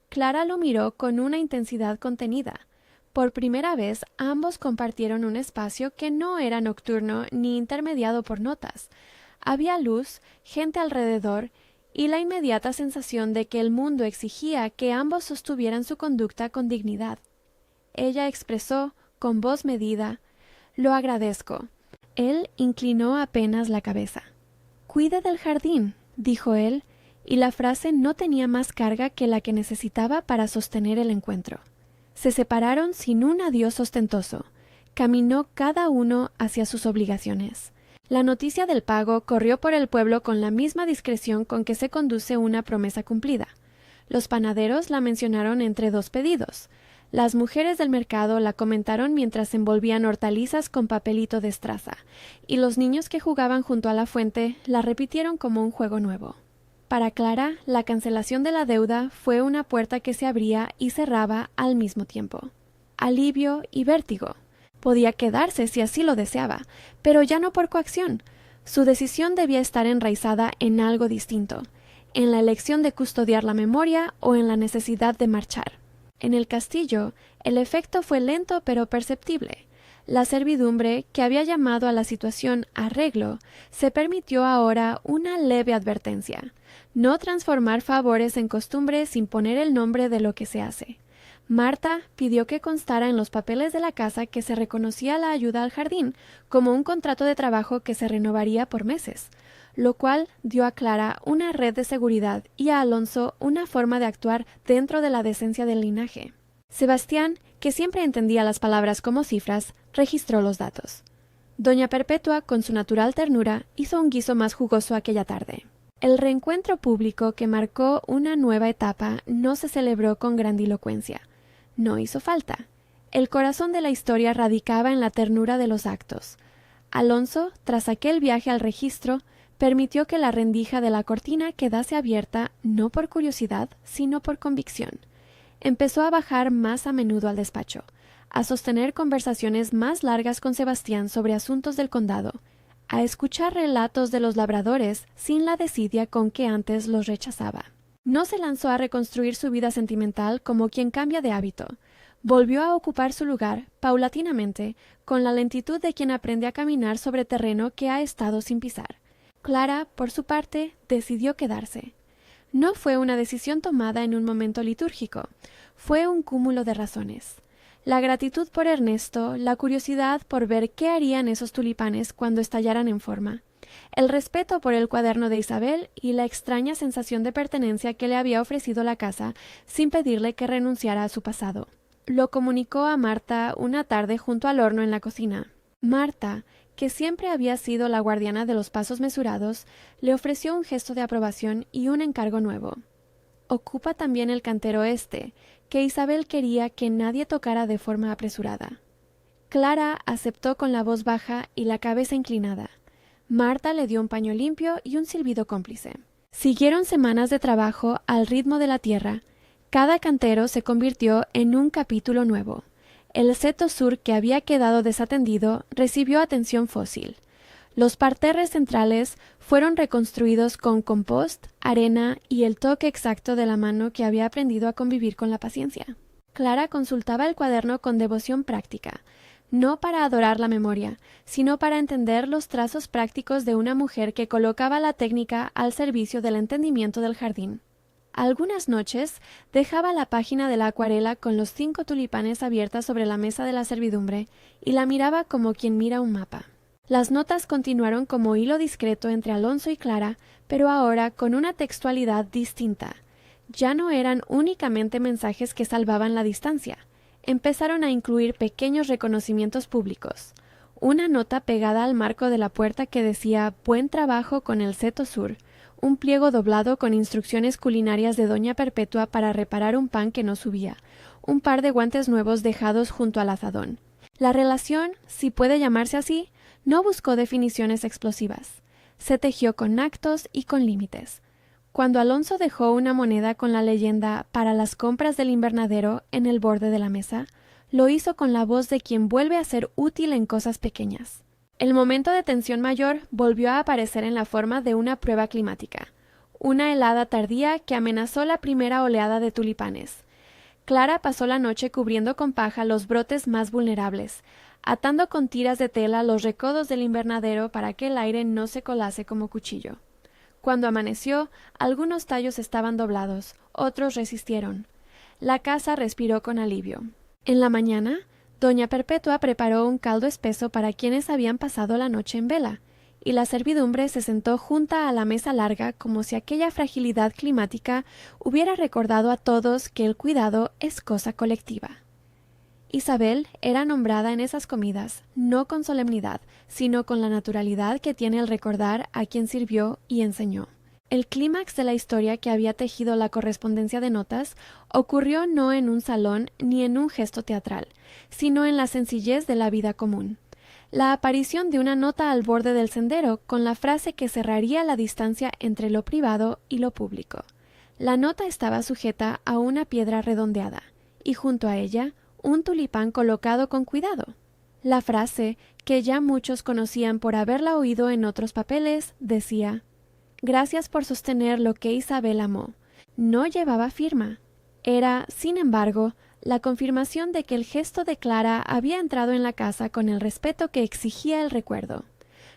Clara lo miró con una intensidad contenida. Por primera vez ambos compartieron un espacio que no era nocturno ni intermediado por notas. Había luz, gente alrededor y la inmediata sensación de que el mundo exigía que ambos sostuvieran su conducta con dignidad. Ella expresó, con voz medida: «Lo agradezco». Él inclinó apenas la cabeza. «Cuide del jardín», dijo él, y la frase no tenía más carga que la que necesitaba para sostener el encuentro. Se separaron sin un adiós ostentoso. Caminó cada uno hacia sus obligaciones. La noticia del pago corrió por el pueblo con la misma discreción con que se conduce una promesa cumplida. Los panaderos la mencionaron entre dos pedidos. Las mujeres del mercado la comentaron mientras envolvían hortalizas con papelito de estraza, y los niños que jugaban junto a la fuente la repitieron como un juego nuevo. Para Clara, la cancelación de la deuda fue una puerta que se abría y cerraba al mismo tiempo. Alivio y vértigo. Podía quedarse si así lo deseaba, pero ya no por coacción. Su decisión debía estar enraizada en algo distinto, en la elección de custodiar la memoria o en la necesidad de marchar. En el castillo, el efecto fue lento pero perceptible. La servidumbre, que había llamado a la situación arreglo, se permitió ahora una leve advertencia: no transformar favores en costumbres sin poner el nombre de lo que se hace. Marta pidió que constara en los papeles de la casa que se reconocía la ayuda al jardín como un contrato de trabajo que se renovaría por meses, lo cual dio a Clara una red de seguridad y a Alonso una forma de actuar dentro de la decencia del linaje. Sebastián, que siempre entendía las palabras como cifras, registró los datos. Doña Perpetua, con su natural ternura, hizo un guiso más jugoso aquella tarde. El reencuentro público que marcó una nueva etapa no se celebró con grandilocuencia. No hizo falta. El corazón de la historia radicaba en la ternura de los actos. Alonso, tras aquel viaje al registro, permitió que la rendija de la cortina quedase abierta no por curiosidad, sino por convicción. Empezó a bajar más a menudo al despacho, a sostener conversaciones más largas con Sebastián sobre asuntos del condado, a escuchar relatos de los labradores sin la desidia con que antes los rechazaba. No se lanzó a reconstruir su vida sentimental como quien cambia de hábito. Volvió a ocupar su lugar, paulatinamente, con la lentitud de quien aprende a caminar sobre terreno que ha estado sin pisar. Clara, por su parte, decidió quedarse. No fue una decisión tomada en un momento litúrgico, fue un cúmulo de razones. La gratitud por Ernesto, la curiosidad por ver qué harían esos tulipanes cuando estallaran en forma, el respeto por el cuaderno de Isabel y la extraña sensación de pertenencia que le había ofrecido la casa sin pedirle que renunciara a su pasado. Lo comunicó a Marta una tarde junto al horno en la cocina. Marta, que siempre había sido la guardiana de los pasos mesurados, le ofreció un gesto de aprobación y un encargo nuevo. Ocupa también el cantero que Isabel quería que nadie tocara de forma apresurada. Clara aceptó con la voz baja y la cabeza inclinada. Marta le dio un paño limpio y un silbido cómplice. Siguieron semanas de trabajo al ritmo de la tierra. Cada cantero se convirtió en un capítulo nuevo. El seto sur que había quedado desatendido recibió atención fósil. Los parterres centrales fueron reconstruidos con compost, arena y el toque exacto de la mano que había aprendido a convivir con la paciencia. Clara consultaba el cuaderno con devoción práctica, no para adorar la memoria, sino para entender los trazos prácticos de una mujer que colocaba la técnica al servicio del entendimiento del jardín. Algunas noches dejaba la página de la acuarela con los 5 tulipanes abiertas sobre la mesa de la servidumbre y la miraba como quien mira un mapa. Las notas continuaron como hilo discreto entre Alonso y Clara, pero ahora con una textualidad distinta. Ya no eran únicamente mensajes que salvaban la distancia. Empezaron a incluir pequeños reconocimientos públicos. Una nota pegada al marco de la puerta que decía «Buen trabajo con el seto sur», un pliego doblado con instrucciones culinarias de doña Perpetua para reparar un pan que no subía, un par de guantes nuevos dejados junto al azadón. La relación, si puede llamarse así, no buscó definiciones explosivas. Se tejió con actos y con límites. Cuando Alonso dejó una moneda con la leyenda «Para las compras del invernadero» en el borde de la mesa, lo hizo con la voz de quien vuelve a ser útil en cosas pequeñas. El momento de tensión mayor volvió a aparecer en la forma de una prueba climática, una helada tardía que amenazó la primera oleada de tulipanes. Clara pasó la noche cubriendo con paja los brotes más vulnerables, atando con tiras de tela los recodos del invernadero para que el aire no se colase como cuchillo. Cuando amaneció, algunos tallos estaban doblados, otros resistieron. La casa respiró con alivio. En la mañana, doña Perpetua preparó un caldo espeso para quienes habían pasado la noche en vela, y la servidumbre se sentó junta a la mesa larga como si aquella fragilidad climática hubiera recordado a todos que el cuidado es cosa colectiva. Isabel era nombrada en esas comidas, no con solemnidad, sino con la naturalidad que tiene el recordar a quien sirvió y enseñó. El clímax de la historia que había tejido la correspondencia de notas ocurrió no en un salón ni en un gesto teatral, sino en la sencillez de la vida común. La aparición de una nota al borde del sendero con la frase que cerraría la distancia entre lo privado y lo público. La nota estaba sujeta a una piedra redondeada, y junto a ella un tulipán colocado con cuidado. La frase, que ya muchos conocían por haberla oído en otros papeles, decía: «Gracias por sostener lo que Isabel amó». No llevaba firma. Era, sin embargo, la confirmación de que el gesto de Clara había entrado en la casa con el respeto que exigía el recuerdo.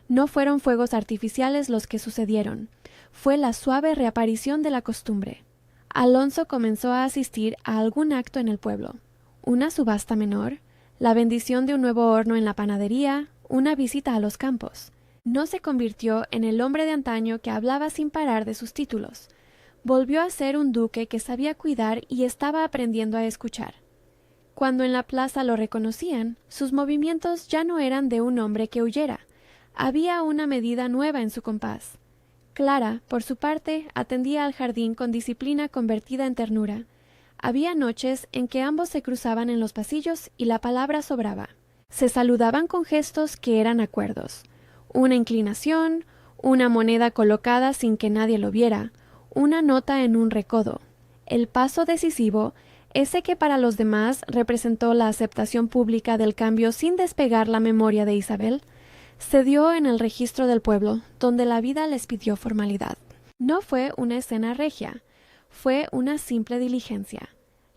No fueron fuegos artificiales los que sucedieron, fue la suave reaparición de la costumbre. Alonso comenzó a asistir a algún acto en el pueblo. Una subasta menor, la bendición de un nuevo horno en la panadería, una visita a los campos. No se convirtió en el hombre de antaño que hablaba sin parar de sus títulos. Volvió a ser un duque que sabía cuidar y estaba aprendiendo a escuchar. Cuando en la plaza lo reconocían, sus movimientos ya no eran de un hombre que huyera. Había una medida nueva en su compás. Clara, por su parte, atendía al jardín con disciplina convertida en ternura. Había noches en que ambos se cruzaban en los pasillos y la palabra sobraba. Se saludaban con gestos que eran acuerdos. Una inclinación, una moneda colocada sin que nadie lo viera, una nota en un recodo. El paso decisivo, ese que para los demás representó la aceptación pública del cambio sin despegar la memoria de Isabel, se dio en el registro del pueblo, donde la vida les pidió formalidad. No fue una escena regia, fue una simple diligencia.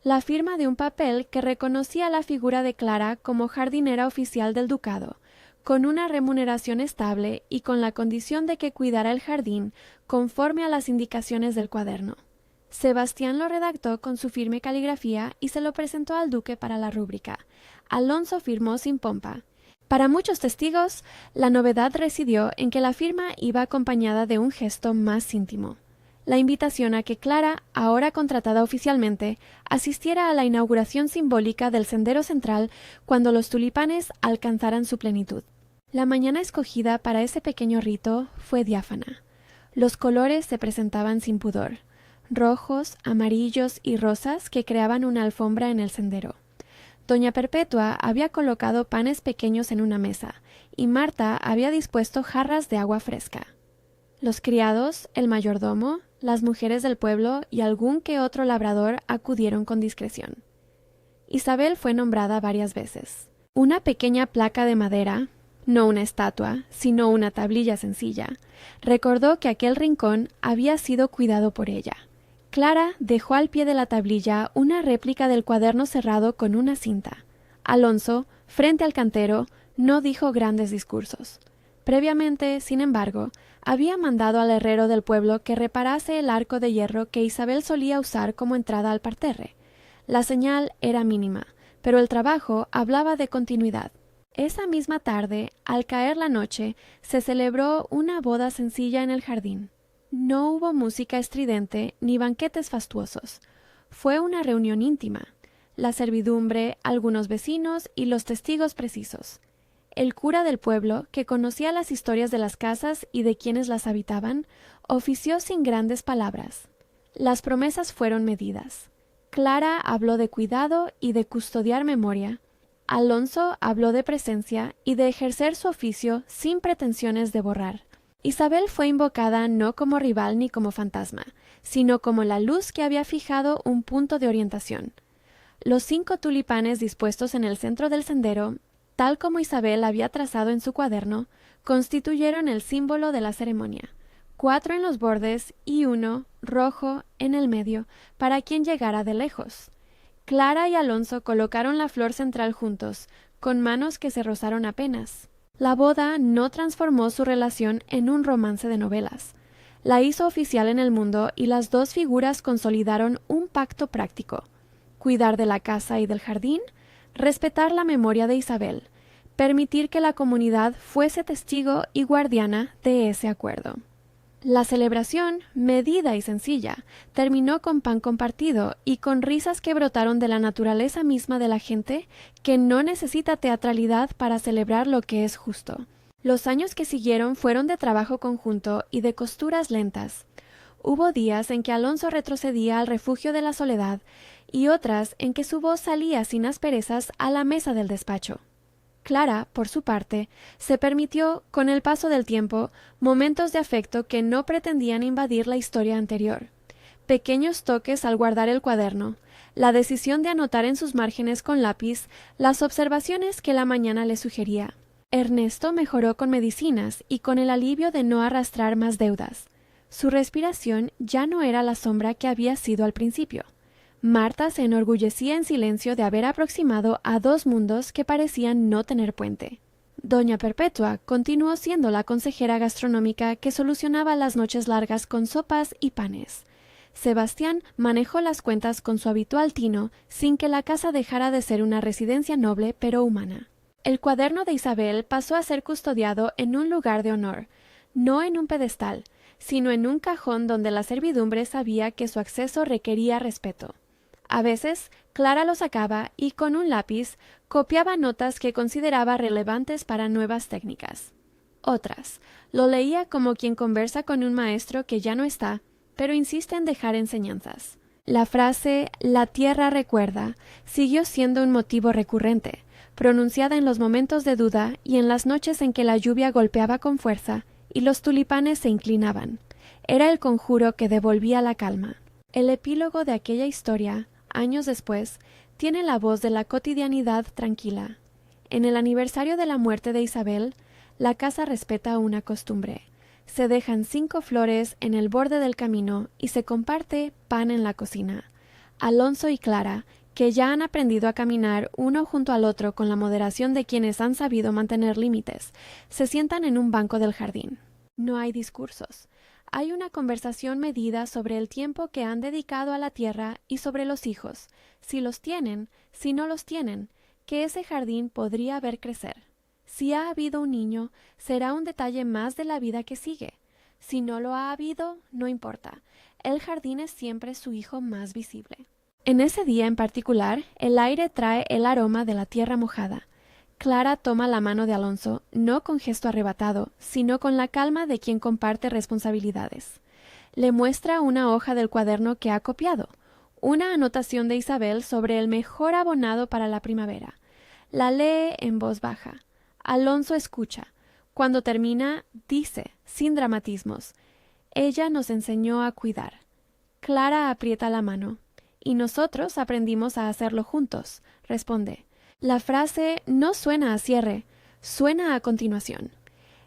La firma de un papel que reconocía la figura de Clara como jardinera oficial del ducado, con una remuneración estable y con la condición de que cuidara el jardín conforme a las indicaciones del cuaderno. Sebastián lo redactó con su firme caligrafía y se lo presentó al duque para la rúbrica. Alonso firmó sin pompa. Para muchos testigos, la novedad residió en que la firma iba acompañada de un gesto más íntimo: la invitación a que Clara, ahora contratada oficialmente, asistiera a la inauguración simbólica del sendero central cuando los tulipanes alcanzaran su plenitud. La mañana escogida para ese pequeño rito fue diáfana. Los colores se presentaban sin pudor, rojos, amarillos y rosas que creaban una alfombra en el sendero. Doña Perpetua había colocado panes pequeños en una mesa, y Marta había dispuesto jarras de agua fresca. Los criados, el mayordomo, las mujeres del pueblo y algún que otro labrador acudieron con discreción. Isabel fue nombrada varias veces. Una pequeña placa de madera, no una estatua, sino una tablilla sencilla, recordó que aquel rincón había sido cuidado por ella. Clara dejó al pie de la tablilla una réplica del cuaderno cerrado con una cinta. Alonso, frente al cantero, no dijo grandes discursos. Previamente, sin embargo, había mandado al herrero del pueblo que reparase el arco de hierro que Isabel solía usar como entrada al parterre. La señal era mínima, pero el trabajo hablaba de continuidad. Esa misma tarde, al caer la noche, se celebró una boda sencilla en el jardín. No hubo música estridente ni banquetes fastuosos. Fue una reunión íntima. La servidumbre, algunos vecinos y los testigos precisos. El cura del pueblo, que conocía las historias de las casas y de quienes las habitaban, ofició sin grandes palabras. Las promesas fueron medidas. Clara habló de cuidado y de custodiar memoria. Alonso habló de presencia y de ejercer su oficio sin pretensiones de borrar. Isabel fue invocada no como rival ni como fantasma, sino como la luz que había fijado un punto de orientación. Los 5 tulipanes dispuestos en el centro del sendero, tal como Isabel había trazado en su cuaderno, constituyeron el símbolo de la ceremonia. 4 en los bordes y 1, rojo, en el medio, para quien llegara de lejos. Clara y Alonso colocaron la flor central juntos, con manos que se rozaron apenas. La boda no transformó su relación en un romance de novelas. La hizo oficial en el mundo y las dos figuras consolidaron un pacto práctico: cuidar de la casa y del jardín, respetar la memoria de Isabel, permitir que la comunidad fuese testigo y guardiana de ese acuerdo. La celebración, medida y sencilla, terminó con pan compartido y con risas que brotaron de la naturaleza misma de la gente, que no necesita teatralidad para celebrar lo que es justo. Los años que siguieron fueron de trabajo conjunto y de costuras lentas. Hubo días en que Alonso retrocedía al refugio de la soledad y otras en que su voz salía sin asperezas a la mesa del despacho. Clara, por su parte, se permitió, con el paso del tiempo, momentos de afecto que no pretendían invadir la historia anterior. Pequeños toques al guardar el cuaderno, la decisión de anotar en sus márgenes con lápiz las observaciones que la mañana le sugería. Ernesto mejoró con medicinas y con el alivio de no arrastrar más deudas. Su respiración ya no era la sombra que había sido al principio. Marta se enorgullecía en silencio de haber aproximado a 2 mundos que parecían no tener puente. Doña Perpetua continuó siendo la consejera gastronómica que solucionaba las noches largas con sopas y panes. Sebastián manejó las cuentas con su habitual tino, sin que la casa dejara de ser una residencia noble pero humana. El cuaderno de Isabel pasó a ser custodiado en un lugar de honor, no en un pedestal, sino en un cajón donde la servidumbre sabía que su acceso requería respeto. A veces, Clara lo sacaba y con un lápiz copiaba notas que consideraba relevantes para nuevas técnicas. Otras, lo leía como quien conversa con un maestro que ya no está, pero insiste en dejar enseñanzas. La frase «la tierra recuerda» siguió siendo un motivo recurrente, pronunciada en los momentos de duda y en las noches en que la lluvia golpeaba con fuerza y los tulipanes se inclinaban. Era el conjuro que devolvía la calma. El epílogo de aquella historia, años después, tiene la voz de la cotidianidad tranquila. En el aniversario de la muerte de Isabel, la casa respeta una costumbre. Se dejan 5 flores en el borde del camino y se comparte pan en la cocina. Alonso y Clara, que ya han aprendido a caminar uno junto al otro con la moderación de quienes han sabido mantener límites, se sientan en un banco del jardín. No hay discursos. Hay una conversación medida sobre el tiempo que han dedicado a la tierra y sobre los hijos, si los tienen, si no los tienen, que ese jardín podría ver crecer. Si ha habido un niño, será un detalle más de la vida que sigue. Si no lo ha habido, no importa. El jardín es siempre su hijo más visible. En ese día en particular, el aire trae el aroma de la tierra mojada. Clara toma la mano de Alonso, no con gesto arrebatado, sino con la calma de quien comparte responsabilidades. Le muestra una hoja del cuaderno que ha copiado, una anotación de Isabel sobre el mejor abonado para la primavera. La lee en voz baja. Alonso escucha. Cuando termina, dice, sin dramatismos, «Ella nos enseñó a cuidar». Clara aprieta la mano. «Y nosotros aprendimos a hacerlo juntos», responde. La frase no suena a cierre, suena a continuación.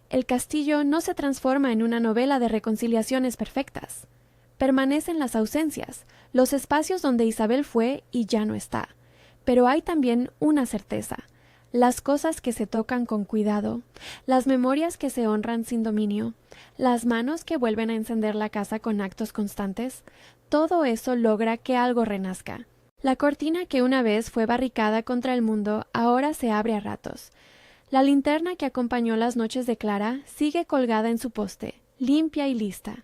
El castillo no se transforma en una novela de reconciliaciones perfectas. Permanecen las ausencias, los espacios donde Isabel fue y ya no está. Pero hay también una certeza. Las cosas que se tocan con cuidado, las memorias que se honran sin dominio, las manos que vuelven a encender la casa con actos constantes, todo eso logra que algo renazca. La cortina que una vez fue barricada contra el mundo ahora se abre a ratos. La linterna que acompañó las noches de Clara sigue colgada en su poste, limpia y lista.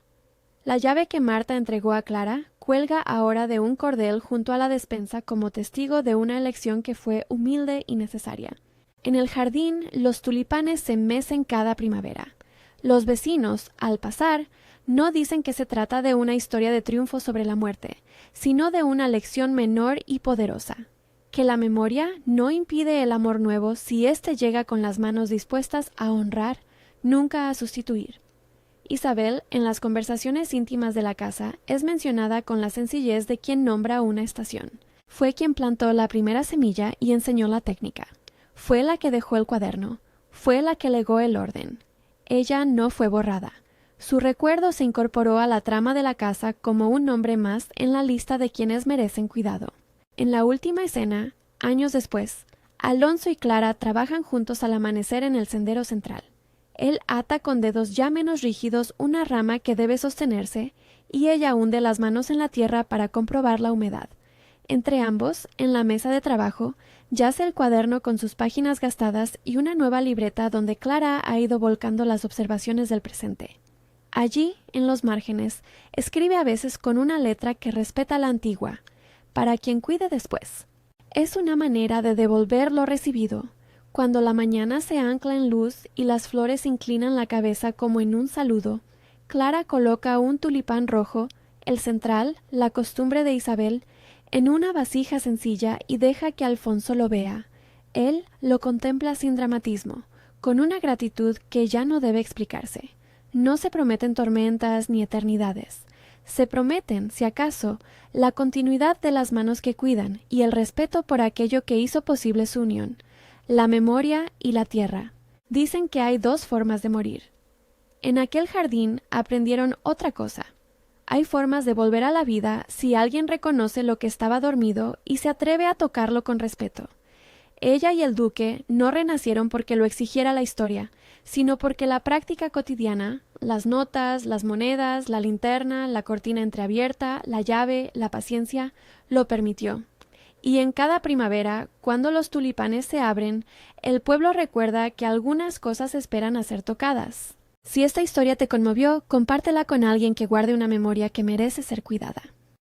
La llave que Marta entregó a Clara cuelga ahora de un cordel junto a la despensa como testigo de una elección que fue humilde y necesaria. En el jardín los tulipanes se mecen cada primavera. Los vecinos, al pasar, no dicen que se trata de una historia de triunfo sobre la muerte, sino de una lección menor y poderosa. Que la memoria no impide el amor nuevo si éste llega con las manos dispuestas a honrar, nunca a sustituir. Isabel, en las conversaciones íntimas de la casa, es mencionada con la sencillez de quien nombra una estación. Fue quien plantó la primera semilla y enseñó la técnica. Fue la que dejó el cuaderno. Fue la que legó el orden. Ella no fue borrada. Su recuerdo se incorporó a la trama de la casa como un nombre más en la lista de quienes merecen cuidado. En la última escena, años después, Alonso y Clara trabajan juntos al amanecer en el sendero central. Él ata con dedos ya menos rígidos una rama que debe sostenerse y ella hunde las manos en la tierra para comprobar la humedad. Entre ambos, en la mesa de trabajo, yace el cuaderno con sus páginas gastadas y una nueva libreta donde Clara ha ido volcando las observaciones del presente. Allí, en los márgenes, escribe a veces con una letra que respeta la antigua, para quien cuide después. Es una manera de devolver lo recibido. Cuando la mañana se ancla en luz y las flores inclinan la cabeza como en un saludo, Clara coloca un tulipán rojo, el central, la costumbre de Isabel, en una vasija sencilla y deja que Alfonso lo vea. Él lo contempla sin dramatismo, con una gratitud que ya no debe explicarse. No se prometen tormentas ni eternidades. Se prometen, si acaso, la continuidad de las manos que cuidan y el respeto por aquello que hizo posible su unión, la memoria y la tierra. Dicen que hay 2 formas de morir. En aquel jardín aprendieron otra cosa. Hay formas de volver a la vida si alguien reconoce lo que estaba dormido y se atreve a tocarlo con respeto. Ella y el duque no renacieron porque lo exigiera la historia, sino porque la práctica cotidiana, las notas, las monedas, la linterna, la cortina entreabierta, la llave, la paciencia, lo permitió. Y en cada primavera, cuando los tulipanes se abren, el pueblo recuerda que algunas cosas esperan a ser tocadas. Si esta historia te conmovió, compártela con alguien que guarde una memoria que merece ser cuidada.